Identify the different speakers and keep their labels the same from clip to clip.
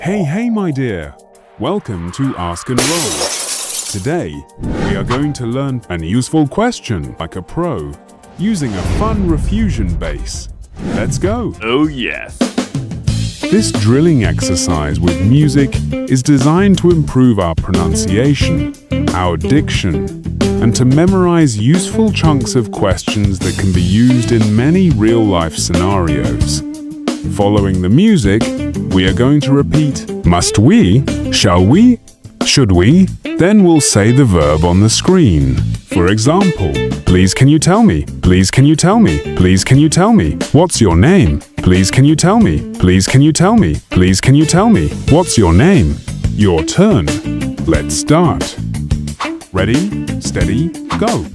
Speaker 1: Hey, my dear. Welcome to Ask and Roll. Today, we are going to learn an useful question like a pro using a fun refusion base. Let's go.
Speaker 2: Oh yes.
Speaker 1: This drilling exercise with music is designed to improve our pronunciation, our diction, and to memorize useful chunks of questions that can be used in many real-life scenarios. Following the music, we are going to repeat, must we, shall we, should we, then we'll say the verb on the screen. For example, please can you tell me, please can you tell me, please can you tell me, what's your name? Please can you tell me, please can you tell me, please can you tell me, what's your name? Your turn. Let's start. Ready, steady, go.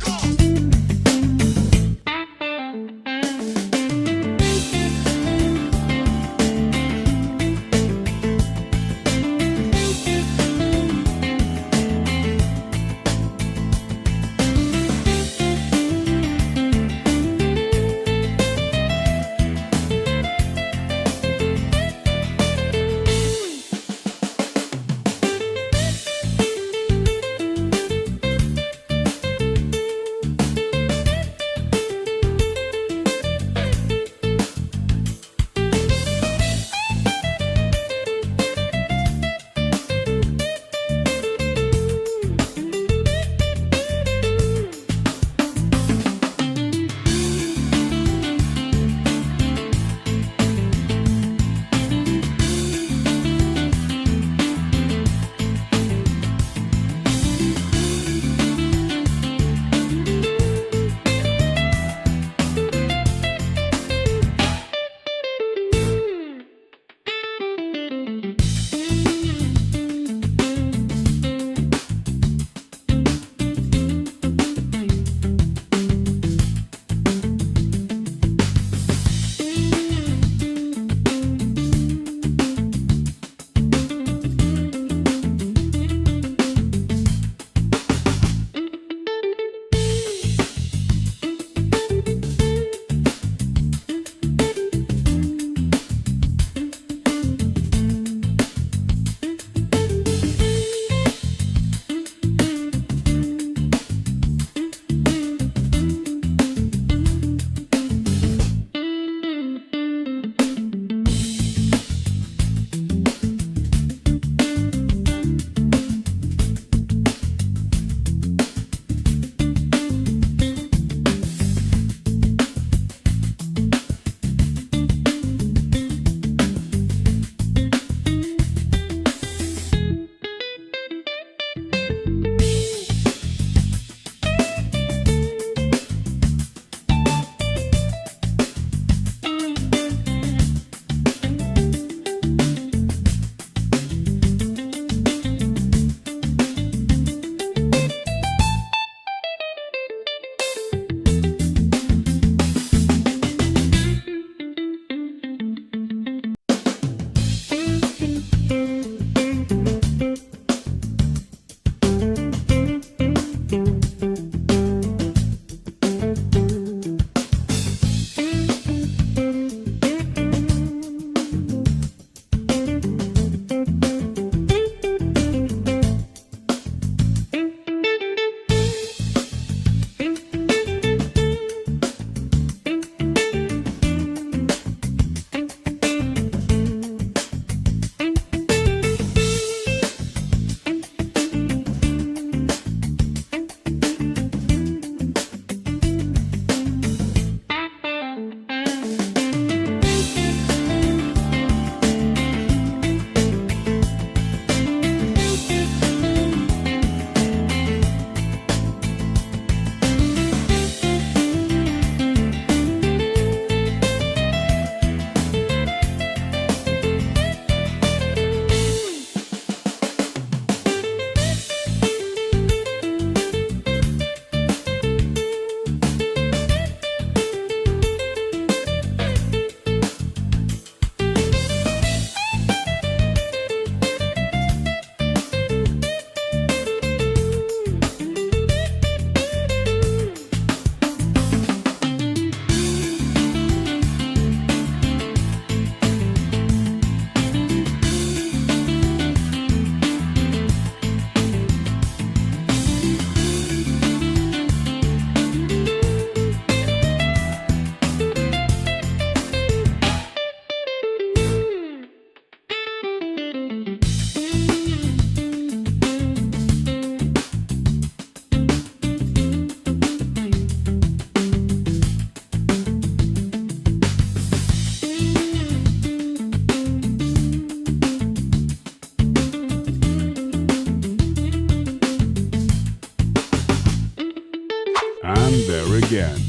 Speaker 1: again.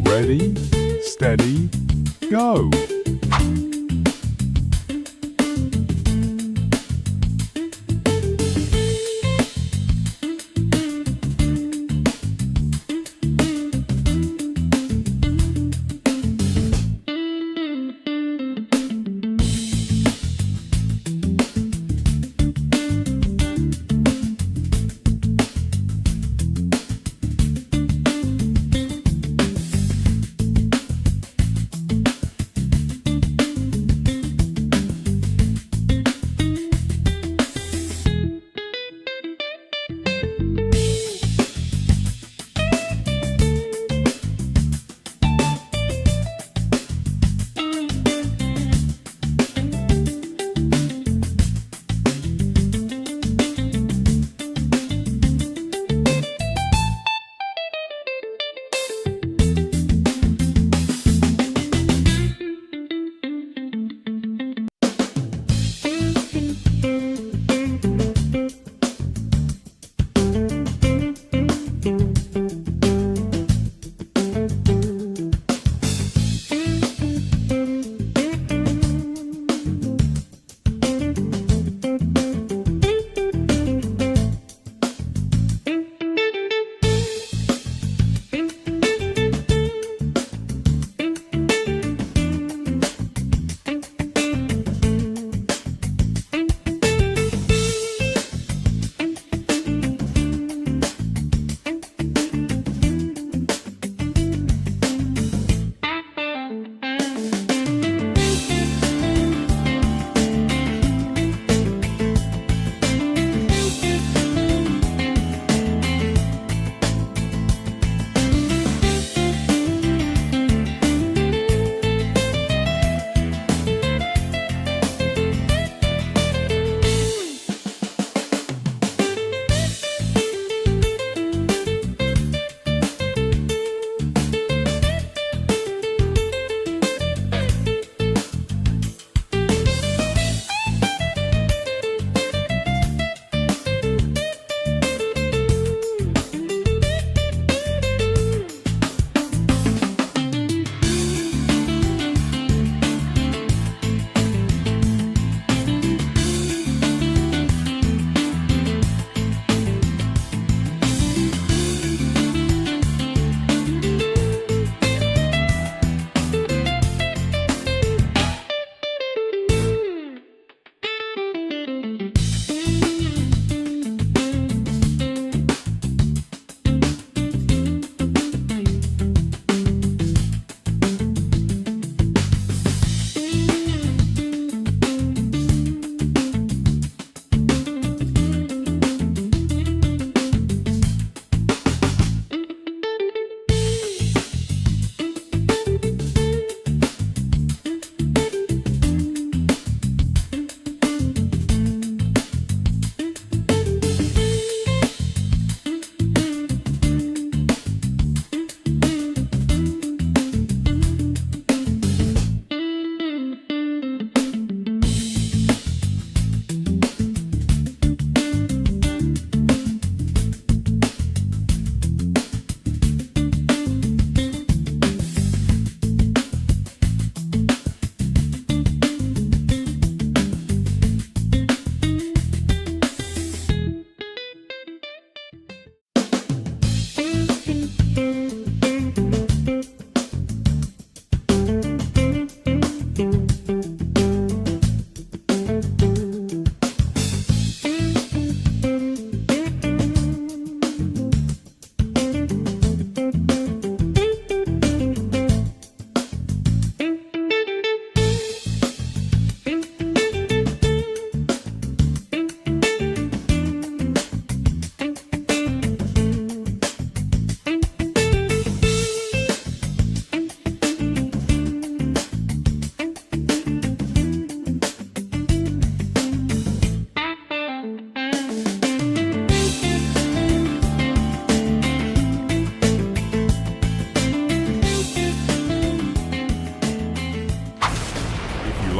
Speaker 1: Ready, steady, go!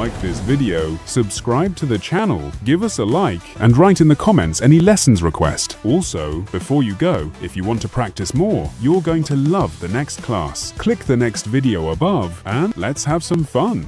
Speaker 1: like this video, subscribe to the channel, give us a like, and write in the comments any lessons request. Also, before you go, if you want to practice more, you're going to love the next class. Click the next video above and let's have some fun.